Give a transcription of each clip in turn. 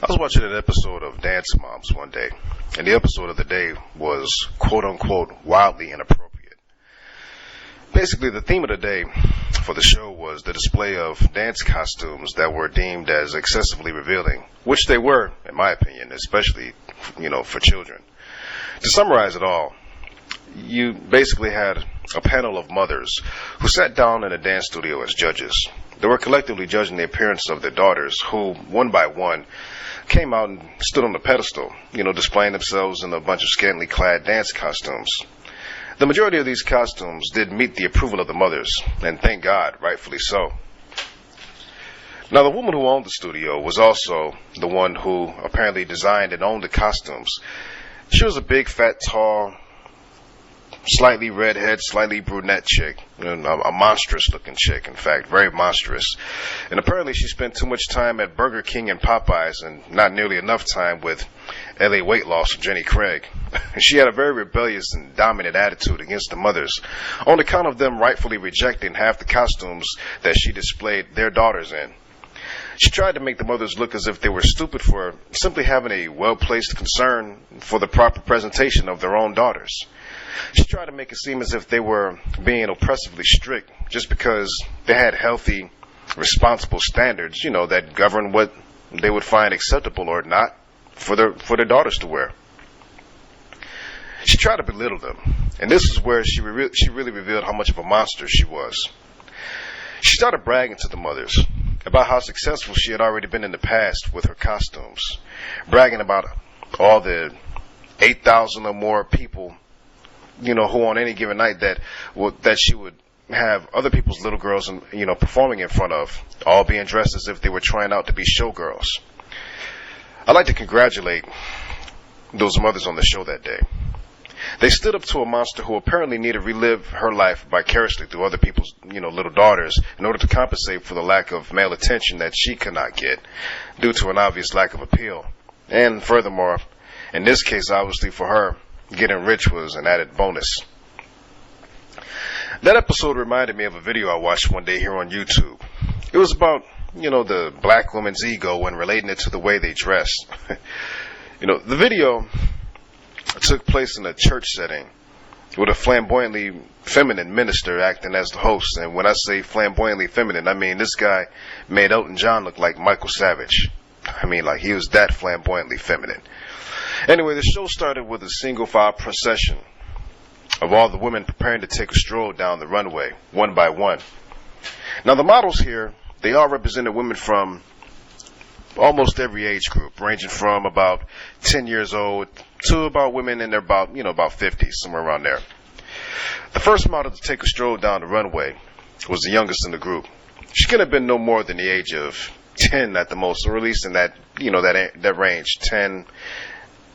I was watching an episode of Dance Moms one day, and the episode of the day was quote-unquote wildly inappropriate. Basically, the theme of the day for the show was the display of dance costumes that were deemed as excessively revealing, which they were, in my opinion, especially, for children. To summarize it all, you basically had a panel of mothers who sat down in a dance studio as judges. They were collectively judging the appearance of their daughters, who, one by one, came out and stood on the pedestal, displaying themselves in a bunch of scantily clad dance costumes. The majority of these costumes did meet the approval of the mothers, and thank God, rightfully so. Now, the woman who owned the studio was also the one who apparently designed and owned the costumes. She was a big, fat, tall, slightly redhead, slightly brunette chick, a monstrous-looking chick, in fact, very monstrous. And apparently she spent too much time at Burger King and Popeyes and not nearly enough time with LA Weight Loss from Jenny Craig. She had a very rebellious and dominant attitude against the mothers, on account of them rightfully rejecting half the costumes that she displayed their daughters in. She tried to make the mothers look as if they were stupid for simply having a well-placed concern for the proper presentation of their own daughters. She tried to make it seem as if they were being oppressively strict just because they had healthy, responsible standards, that govern what they would find acceptable or not for their daughters to wear. She tried to belittle them, and this is where she really revealed how much of a monster she was. She started bragging to the mothers about how successful she had already been in the past with her costumes, bragging about all the 8,000 or more people, who on any given night that she would have other people's little girls, performing in front of, all being dressed as if they were trying out to be showgirls. I'd like to congratulate those mothers on the show that day. They stood up to a monster who apparently needed to relive her life vicariously through other people's, little daughters in order to compensate for the lack of male attention that she could not get due to an obvious lack of appeal. And furthermore, in this case, obviously for her, getting rich was an added bonus. That episode reminded me of a video I watched one day here on YouTube. It was about, the black woman's ego when relating it to the way they dress. The video took place in a church setting with a flamboyantly feminine minister acting as the host. And when I say flamboyantly feminine, I mean this guy made Elton John look like Michael Savage. Like he was that flamboyantly feminine. Anyway, the show started with a single file procession of all the women preparing to take a stroll down the runway, one by one. Now, the models here, they all represented women from almost every age group, ranging from about 10 years old to about women in their about 50, somewhere around there. The first model to take a stroll down the runway was the youngest in the group. She could have been no more than the age of 10 at the most, or at least in that, that range, 10,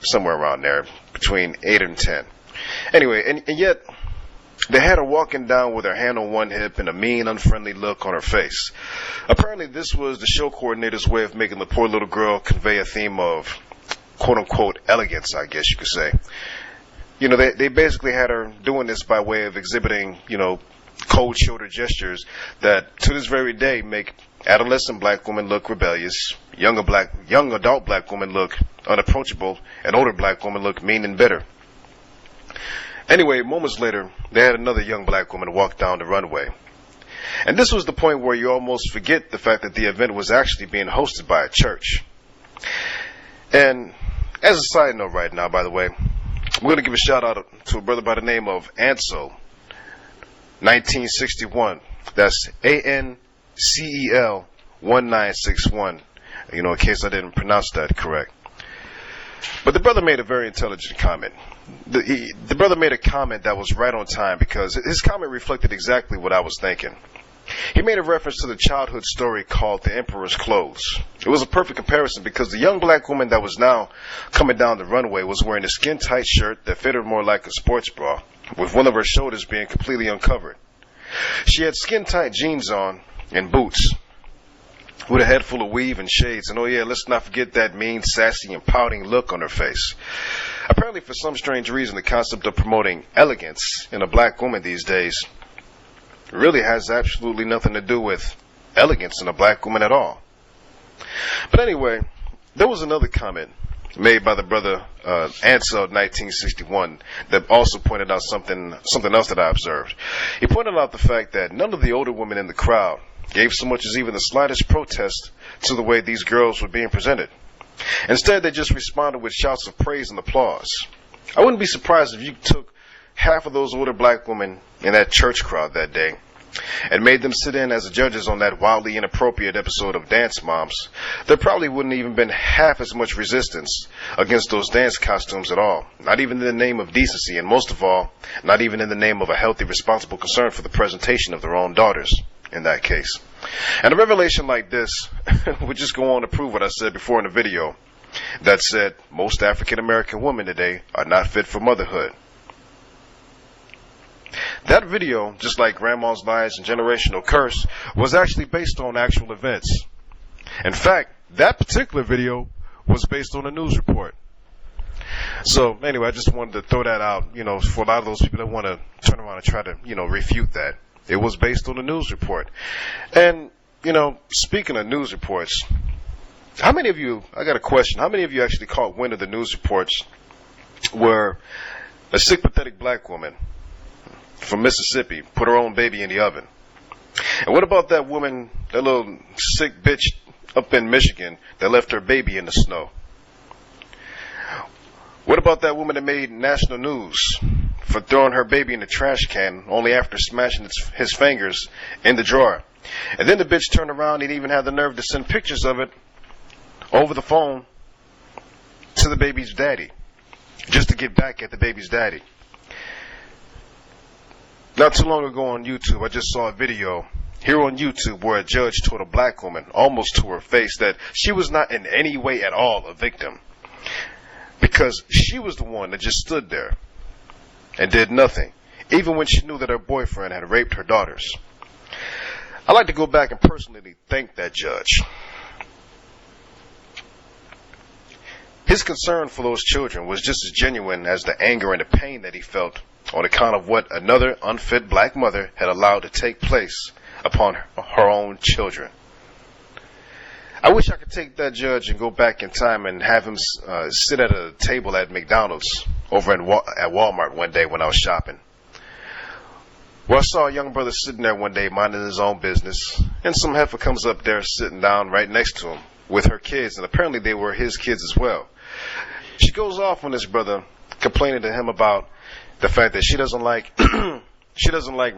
somewhere around there, between 8 and 10. Anyway, and yet, they had her walking down with her hand on one hip and a mean, unfriendly look on her face. Apparently, this was the show coordinator's way of making the poor little girl convey a theme of, quote-unquote, elegance, I guess you could say. They basically had her doing this by way of exhibiting, cold shoulder gestures that, to this very day, make adolescent black women look rebellious, young adult black women look unapproachable, and older black women look mean and bitter. Anyway, moments later, they had another young black woman walk down the runway. And this was the point where you almost forget the fact that the event was actually being hosted by a church. And as a side note right now, by the way, we're going to give a shout out to a brother by the name of Ansel, 1961. That's ANCEL 1961, in case I didn't pronounce that correct. But the brother made a very intelligent comment. The brother made a comment that was right on time because his comment reflected exactly what I was thinking. He made a reference to the childhood story called The Emperor's Clothes. It was a perfect comparison because the young black woman that was now coming down the runway was wearing a skin-tight shirt that fitted more like a sports bra, with one of her shoulders being completely uncovered. She had skin-tight jeans on and boots, with a head full of weave and shades. And oh yeah, let's not forget that mean, sassy, and pouting look on her face. Apparently, for some strange reason, the concept of promoting elegance in a black woman these days really has absolutely nothing to do with elegance in a black woman at all. But anyway, there was another comment made by the brother Ansel 1961 that also pointed out something else that I observed. He pointed out the fact that none of the older women in the crowd gave so much as even the slightest protest to the way these girls were being presented. Instead, they just responded with shouts of praise and applause. I wouldn't be surprised if you took half of those older black women in that church crowd that day and made them sit in as judges on that wildly inappropriate episode of Dance Moms. There probably wouldn't even been half as much resistance against those dance costumes at all, not even in the name of decency, and most of all, not even in the name of a healthy, responsible concern for the presentation of their own daughters in that case. And a revelation like this would just go on to prove what I said before in the video that said most African American women today are not fit for motherhood. That video, just like Grandma's Lies and Generational Curse, was actually based on actual events. In fact, that particular video was based on a news report. So anyway, I just wanted to throw that out, for a lot of those people that want to turn around and try to, refute that. It was based on a news report. And, speaking of news reports, how many of you, I got a question, how many of you actually caught wind of the news reports where a sick, pathetic black woman from Mississippi put her own baby in the oven? And what about that woman, that little sick bitch up in Michigan that left her baby in the snow? What about that woman that made national news for throwing her baby in the trash can only after smashing his fingers in the drawer? And then the bitch turned around and even had the nerve to send pictures of it over the phone to the baby's daddy, just to get back at the baby's daddy. Not too long ago on YouTube, I just saw a video here on YouTube where a judge told a black woman, almost to her face, that she was not in any way at all a victim, because she was the one that just stood there and did nothing, even when she knew that her boyfriend had raped her daughters. I'd like to go back and personally thank that judge. His concern for those children was just as genuine as the anger and the pain that he felt on account of what another unfit black mother had allowed to take place upon her own children. I wish I could take that judge and go back in time and have him sit at a table at McDonald's over at Walmart one day when I was shopping. Well, I saw a young brother sitting there one day minding his own business, and some heifer comes up there sitting down right next to him with her kids, and apparently they were his kids as well. She goes off on this brother, complaining to him about the fact that she doesn't like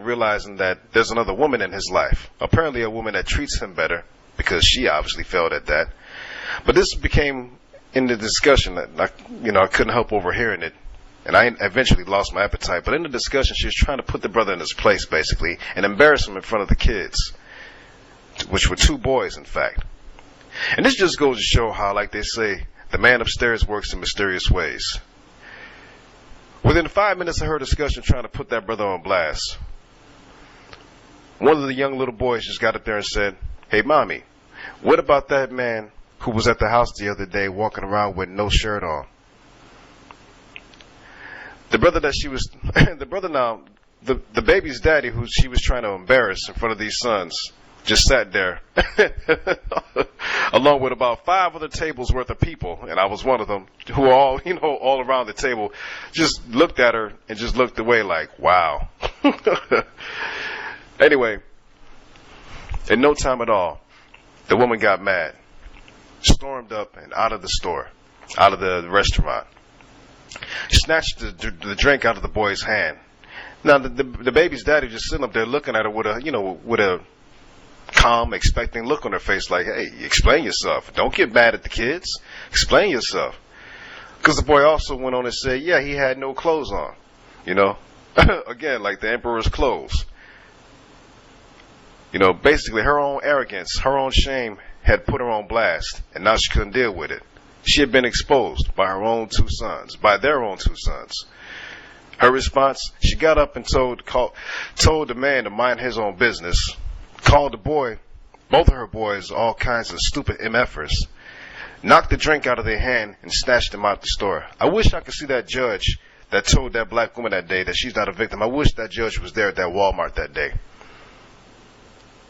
realizing that there's another woman in his life, apparently a woman that treats him better, because she obviously failed at that. But this became in the discussion that I couldn't help overhearing it, and I eventually lost my appetite. But in the discussion, she was trying to put the brother in his place, basically, and embarrass him in front of the kids, which were two boys, in fact. And this just goes to show how, like they say, the man upstairs works in mysterious ways. Within 5 minutes of her discussion trying to put that brother on blast, one of the young little boys just got up there and said, "Hey, mommy, what about that man who was at the house the other day walking around with no shirt on?" The brother that she was, the baby's daddy who she was trying to embarrass in front of these sons, just sat there along with about 5 other tables worth of people, and I was one of them, who were all, all around the table, just looked at her and just looked away like, wow. Anyway, in no time at all, the woman got mad, stormed up and out of the store, out of the restaurant, snatched the drink out of the boy's hand. Now, the baby's daddy just sitting up there looking at her with a calm, expecting look on her face like, "Hey, explain yourself. Don't get mad at the kids. Explain yourself." Because the boy also went on and said, yeah, he had no clothes on. Again, like the emperor's clothes. Basically her own arrogance, her own shame had put her on blast, and now she couldn't deal with it. She had been exposed by their own two sons. Her response, she got up and told the man to mind his own business, called the boy, both of her boys, all kinds of stupid MFers, knocked the drink out of their hand, and snatched them out the store. I wish I could see that judge that told that black woman that day that she's not a victim. I wish that judge was there at that Walmart that day.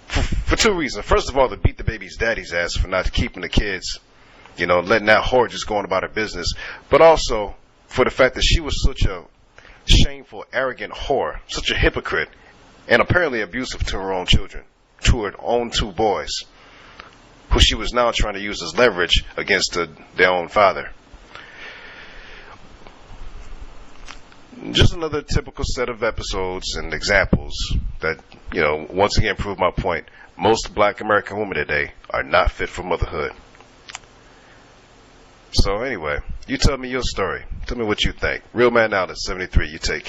For two reasons. First of all, to beat the baby's daddy's ass for not keeping the kids letting that whore just go on about her business, but also for the fact that she was such a shameful, arrogant whore, such a hypocrite, and apparently abusive to her own children, to her own two boys, who she was now trying to use as leverage against their own father. Just another typical set of episodes and examples that, once again prove my point. Most black American women today are not fit for motherhood. So anyway, you tell me your story. Tell me what you think. Real Man Out at 73. You take care.